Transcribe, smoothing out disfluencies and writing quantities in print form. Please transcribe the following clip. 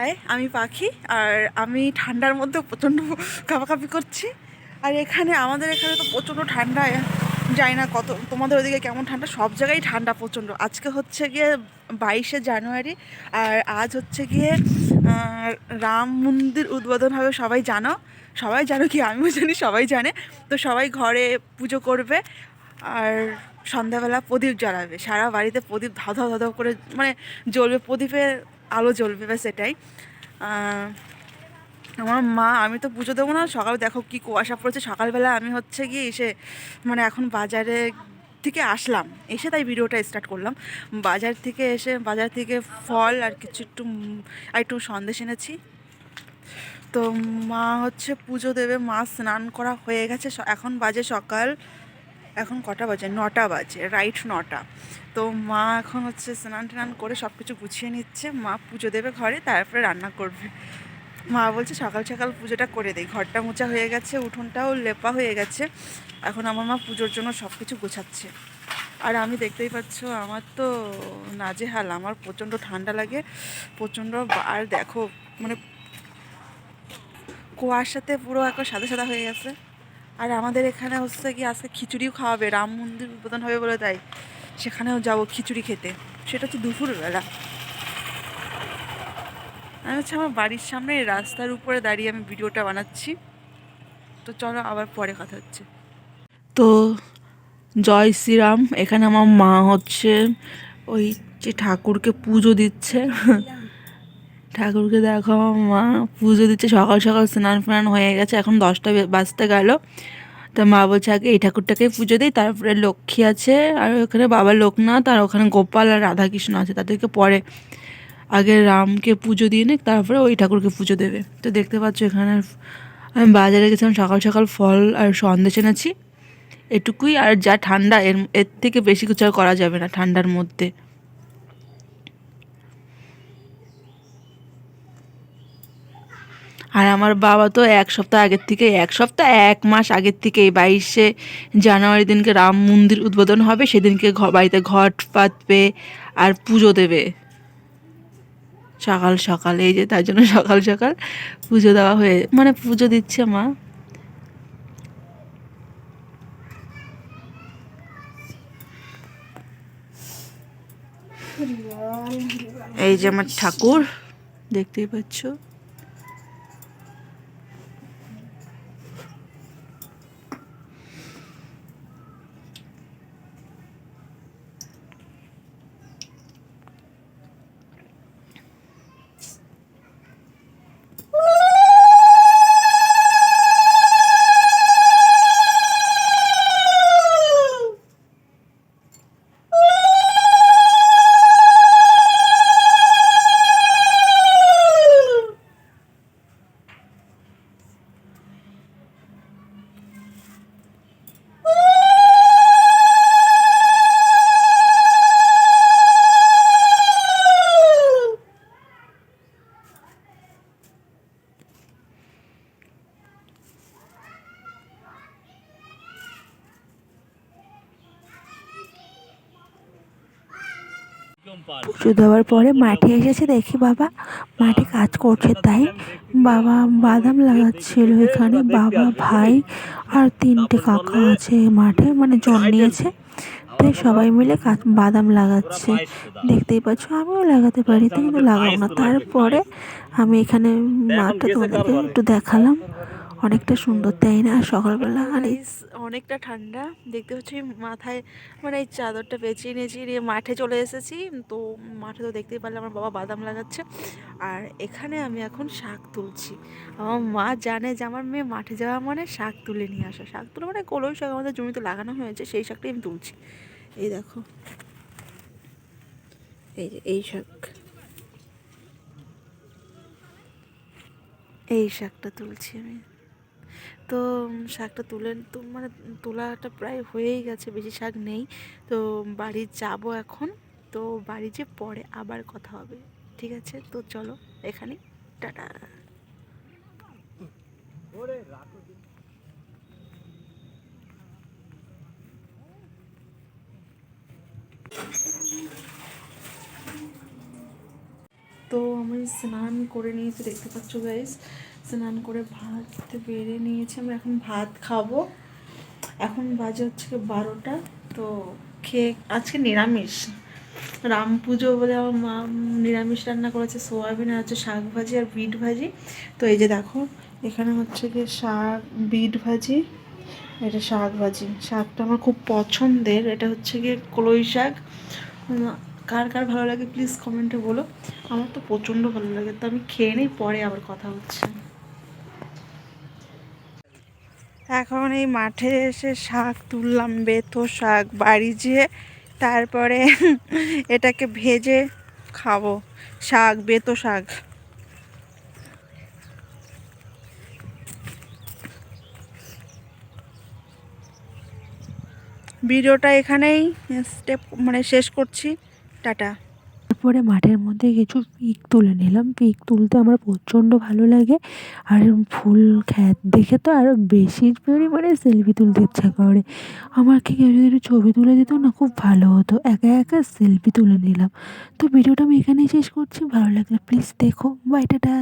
High, আমি পাখি। আর আমি ঠান্ডার মধ্যে প্রচণ্ড কাঁপাকাঁপি করছি। আর আমাদের এখানে তো প্রচণ্ড ঠান্ডা। জানি না কত তোমাদের ওদিকে কেমন ঠান্ডা। সব জায়গায় ঠান্ডা প্রচণ্ড। আজকে হচ্ছে গিয়ে 22শে জানুয়ারি। আর আজ হচ্ছে গিয়ে রাম মন্দির উদ্বোধন হবে। সবাই জানো কি, আমিও জানি, সবাই জানে। তো সবাই ঘরে পুজো করবে আর সন্ধ্যাবেলা প্রদীপ জ্বালাবে। সারা বাড়িতে প্রদীপ ধাও ধাও ধাও ধাও করে মানে জ্বলবে, প্রদীপের আলো জ্বলবে, ব্যাস এটাই। আমার মা, আমি তো পুজো দেবো না। সকালে দেখো কি কুয়াশা পড়েছে। সকালবেলা আমি হচ্ছে গিয়ে এসে মানে এখন বাজারে থেকে আসলাম, এসে তাই ভিডিওটা স্টার্ট করলাম। বাজার থেকে ফল আর কিছু আর একটু সন্দেশ এনেছি। তো মা হচ্ছে পুজো দেবে, মা স্নান করা হয়ে গেছে। এখন বাজে সকাল, এখন কটা বাজে, 9টা বাজে, রাইট 9টা। তো মা এখন হচ্ছে স্নান টান করে সব কিছু গুছিয়ে নিচ্ছে। মা পুজো দেবে ঘরে, তারপরে রান্না করবে। মা বলছে সকাল সকাল পুজোটা করে দেয়। ঘরটা মোছা হয়ে গেছে, উঠোনটাও লেপা হয়ে গেছে। এখন আমার মা পুজোর জন্য সব কিছু গোছাচ্ছে। আর আমি দেখতেই পাচ্ছ, আমার তো নাজেহাল, আমার প্রচণ্ড ঠান্ডা লাগে, প্রচণ্ড। আর দেখো মানে কুয়াশাতে পুরো এখন সাদা সাদা হয়ে গেছে। আর আমাদের এখানে হচ্ছে কি আজকে খিচুড়িও খাওয়াবে, রাম মন্দির উদ্বোধন হবে বলে, তাই সেখানেও যাব খিচুড়ি খেতে। সেটা হচ্ছে দুপুরবেলা। আমি হচ্ছে আমার বাড়ির সামনে রাস্তার উপরে দাঁড়িয়ে আমি ভিডিওটা বানাচ্ছি। তো চলো আবার পরে কথা হচ্ছে। তো জয় শ্রীরাম। এখানে আমার মা হচ্ছে ওই যে ঠাকুরকে পুজো দিচ্ছে। ঠাকুরকে দেখো, আমার মা পুজো দিচ্ছে। সকাল সকাল স্নান ফান হয়ে গেছে, এখন 10টা বাজতে গেল। তো মা বলছে আগে এই ঠাকুরটাকে পুজো দিই, তারপরে লক্ষ্মী আছে, আর ওখানে বাবা লোকনাথ, আর ওখানে গোপাল আর রাধাকৃষ্ণ আছে, তাদেরকে পরে আগে রামকে পুজো দিয়ে নিক, তারপরে ওই ঠাকুরকে পুজো দেবে। তো দেখতে পাচ্ছ এখানে আমি বাজারে গেছিলাম, সকাল সকাল ফল আর সন্দেশ এনেছি, এটুকুই। আর যা ঠান্ডা, এর থেকে বেশি কিছু আর করা যাবে না ঠান্ডার মধ্যে। আর আমার বাবা তো এক সপ্তাহ 1 মাস আগের থেকে, 22শে জানুয়ারি দিনকে রাম মন্দির উদ্বোধন হবে, সেদিনকে বাড়িতে ঘট পাতবে আর পুজো দেবে সকাল সকাল। এই যে তার জন্য সকাল সকাল পুজো দেওয়া হয়ে মানে পুজো দিচ্ছে মা। এই যে আমার ঠাকুর, দেখতেই পাচ্ছ। পুজো দেওয়ার পরে মাঠে এসেছে, দেখি বাবা মাঠে কাজ করছে। তাই বাবা বাদাম লাগাচ্ছিল এখানে। বাবা, ভাই আর 3টে কাকা আছে মাঠে, মানে জন্মিয়েছে। তাই সবাই মিলে বাদাম লাগাচ্ছে। দেখতেই পাচ্ছ, আমিও লাগাতে পারি, তাই কিন্তু লাগাবো না। তারপরে আমি এখানে মাঠটা তোমাদেরকে একটু দেখালাম। অনেকটা সুন্দর, তাই না? সকালবেলা আর অনেকটা ঠান্ডা দেখতে হচ্ছে। মাথায় মানে এই চাদরটা পেঁচিয়ে নিয়েছি, নিয়ে মাঠে চলে এসেছি। তো মাঠে তো দেখতেই পারলে আমার বাবা বাদাম লাগাচ্ছে। আর এখানে আমি এখন শাক তুলছি। আমার মা জানে যে আমার মেয়ে মাঠে যাওয়া মানে শাক তুলে নিয়ে আসা। শাক তুলে মানে কলই শাক আমাদের জমিতে লাগানো হয়েছে, সেই শাকটাই আমি তুলছি। এই দেখো, এই যে এই শাক, এই শাকটা তুলছি আমি। তো শাকটা তুলে তো মানে তোলাটা প্রায় হয়েই গেছে, বেশি শাক নেই। তো বাড়ি যাব এখন। তো বাড়ি যে পরে আবার কথা হবে, ঠিক আছে? তো চলো এখানে, টাটা। তো আমি স্নান করে নিয়েছি, দেখতে পাচ্ছ গাইস। স্নান করে ভাত বেড়ে নিয়েছি, আমরা এখন ভাত খাবো। এখন বাজে হচ্ছে 12টা। তো খেয়ে, আজকে নিরামিষ, রাম পুজো বলে আমার মা নিরামিষ রান্না করেছে, সোয়াবিন আর হচ্ছে শাক ভাজি আর বিট ভাজি। তো এই যে দেখো, এখানে হচ্ছে গিয়ে শাক, বিট ভাজি, এটা শাক ভাজি। শাকটা আমার খুব পছন্দের, এটা হচ্ছে গিয়ে কলই শাক। কার কার ভালো লাগে প্লিজ কমেন্টে বলো। আমার তো প্রচণ্ড ভালো লাগে। তো আমি খেয়ে নিই, পরে আবার কথা হচ্ছে। এখন এই মাঠে এসে শাক তুললাম, বেতো শাক, বাড়ি যেয়ে তারপরে এটাকে ভেজে খাবো। শাক, বেতো শাক। ভিডিওটা এখানেই স্টেপ মানে শেষ করছি। টাটা। তারপরে মাঠের মধ্যে কিছু পিক তুলে নিলাম। পিক তুলতে আমার প্রচণ্ড ভালো লাগে। আর ফুল খ্যাত দেখে তো আরও বেশি পরিমাণে সেলফি তুলতে ইচ্ছা করে। আমাকে কেউ যদি একটু ছবি তুলে দিত না, খুব ভালো হতো। একা একা সেলফি তুলে নিলাম। তো ভিডিওটা আমি এখানেই শেষ করছি। ভালো লাগলে প্লিজ দেখো। Bye, tata.